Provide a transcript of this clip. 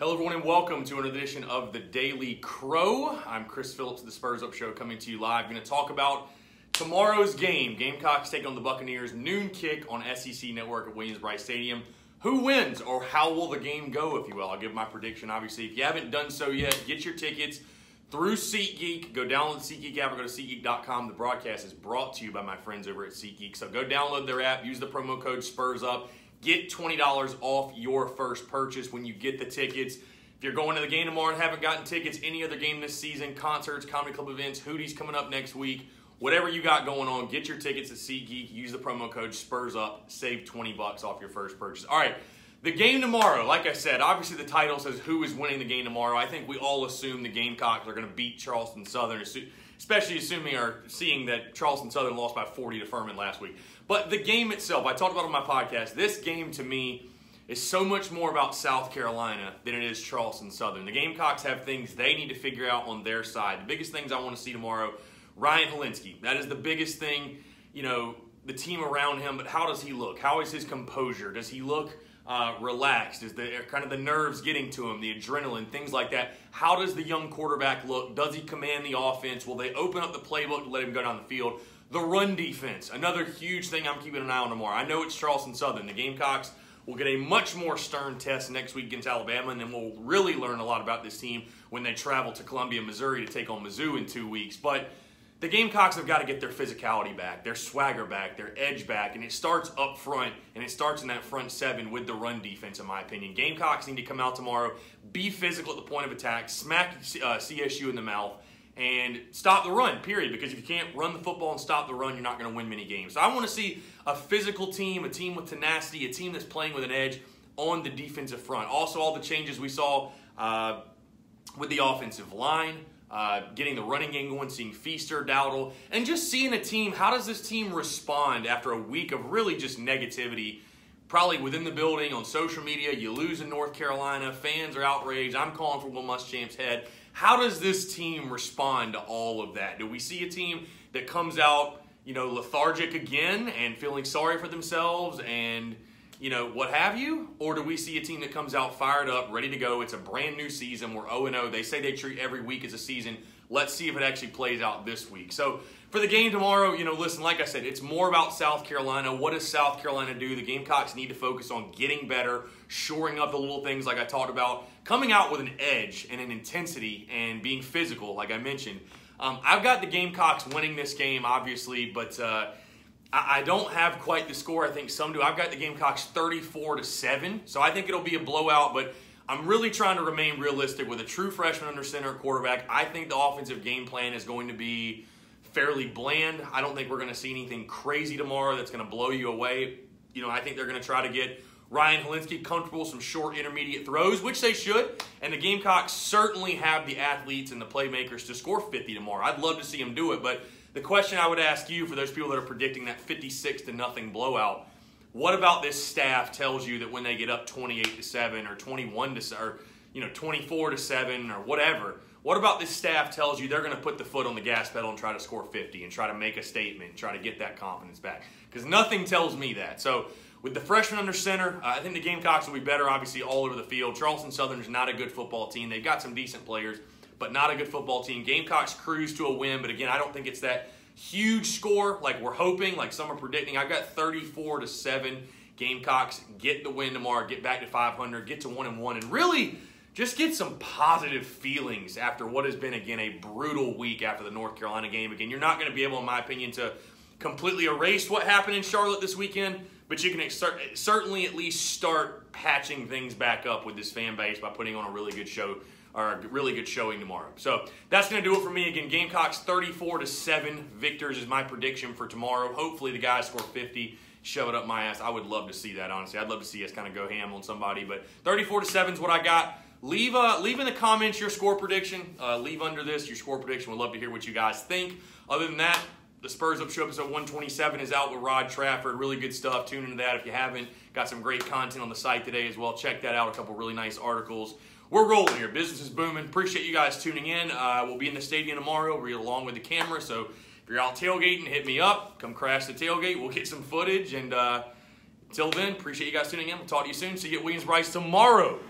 Hello everyone and welcome to another edition of the Daily Crow. I'm Chris Phillips of the Spurs Up Show coming to you live. Going to talk about tomorrow's game. Gamecocks take on the Buccaneers. Noon kick on SEC Network at Williams-Brice Stadium. Who wins, or how will the game go, if you will? I'll give my prediction, obviously. If you haven't done so yet, get your tickets through SeatGeek. Go download the SeatGeek app or go to SeatGeek.com. The broadcast is brought to you by my friends over at SeatGeek. So go download their app, use the promo code SPURSUP. Get $20 off your first purchase when you get the tickets. If you're going to the game tomorrow and haven't gotten tickets, any other game this season, concerts, comedy club events, Hootie's coming up next week, whatever you got going on, get your tickets at SeatGeek. Use the promo code SPURSUP. Save $20 off your first purchase. All right, the game tomorrow, like I said, obviously the title says who is winning the game tomorrow. I think we all assume the Gamecocks are going to beat Charleston Southern, especially assuming or seeing that Charleston Southern lost by 40 to Furman last week. But the game itself, I talked about it on my podcast, this game to me is so much more about South Carolina than it is Charleston Southern. The Gamecocks have things they need to figure out on their side. The biggest things I want to see tomorrow, Ryan Hilinski. That is the biggest thing, you know, the team around him, but how does he look? How is his composure? Does he look relaxed? Is the kind of the nerves getting to him, the adrenaline, things like that? How does the young quarterback look? Does he command the offense? Will they open up the playbook to let him go down the field? The run defense, another huge thing I'm keeping an eye on tomorrow. I know it's Charleston Southern. The Gamecocks will get a much more stern test next week against Alabama, and then we'll really learn a lot about this team when they travel to Columbia, Missouri to take on Mizzou in 2 weeks. But the Gamecocks have got to get their physicality back, their swagger back, their edge back, and it starts up front, and it starts in that front seven with the run defense, in my opinion. Gamecocks need to come out tomorrow, be physical at the point of attack, smack CSU in the mouth, and stop the run, period. Because if you can't run the football and stop the run, you're not going to win many games. So I want to see a physical team, a team with tenacity, a team that's playing with an edge on the defensive front. Also, all the changes we saw with the offensive line, getting the running game going, seeing Feaster, Dowdle, and just seeing a team. How does this team respond after a week of really just negativity? Probably within the building, on social media, you lose in North Carolina, fans are outraged, I'm calling for Will Muschamp's head. How does this team respond to all of that? Do we see a team that comes out, you know, lethargic again and feeling sorry for themselves and, you know, what have you? Or do we see a team that comes out fired up, ready to go? It's a brand new season. We're 0-0. They say they treat every week as a season. Let's see if it actually plays out this week. So for the game tomorrow, you know, listen, like I said, it's more about South Carolina. What does South Carolina do? The Gamecocks need to focus on getting better, shoring up the little things like I talked about, coming out with an edge and an intensity and being physical, like I mentioned. I've got the Gamecocks winning this game, obviously, but I don't have quite the score I think some do. I've got the Gamecocks 34-7, so I think it'll be a blowout, but I'm really trying to remain realistic with a true freshman under center at quarterback. I think the offensive game plan is going to be fairly bland. I don't think we're going to see anything crazy tomorrow that's going to blow you away. You know, I think they're going to try to get Ryan Hilinski comfortable with some short intermediate throws, which they should. And the Gamecocks certainly have the athletes and the playmakers to score 50 tomorrow. I'd love to see them do it, but the question I would ask you for those people that are predicting that 56-0 blowout, what about this staff tells you that when they get up 28-7 or 21-7 or 24-7 or whatever, what about this staff tells you they're going to put the foot on the gas pedal and try to score 50 and try to make a statement and try to get that confidence back? Because nothing tells me that. So with the freshman under center, I think the Gamecocks will be better, obviously, all over the field. Charleston Southern is not a good football team. They've got some decent players, but not a good football team. Gamecocks cruise to a win, but again, I don't think it's that huge score like we're hoping, like some are predicting. I've got 34-7. Gamecocks get the win tomorrow, get back to 500, get to 1-1, and really just get some positive feelings after what has been, again, a brutal week after the North Carolina game. Again, you're not going to be able, in my opinion, to completely erase what happened in Charlotte this weekend, but you can certainly at least start patching things back up with this fan base by putting on a really good show, or a really good showing tomorrow. So that's going to do it for me. Again, Gamecocks 34-7 victors is my prediction for tomorrow. Hopefully the guys score 50, shove it up my ass. I would love to see that, honestly. I'd love to see us kind of go ham on somebody, but 34-7 is what I got. Leave in the comments your score prediction. Leave under this your score prediction. We'd love to hear what you guys think. Other than that, the Spurs Up Show episode 127 is out with Rod Trafford. Really good stuff. Tune into that if you haven't. Got some great content on the site today as well. Check that out. A couple really nice articles. We're rolling here. Business is booming. Appreciate you guys tuning in. We'll be in the stadium tomorrow. We're along with the camera. So if you're out tailgating, hit me up. Come crash the tailgate. We'll get some footage. And until then, appreciate you guys tuning in. We'll talk to you soon. See you at Williams-Brice tomorrow.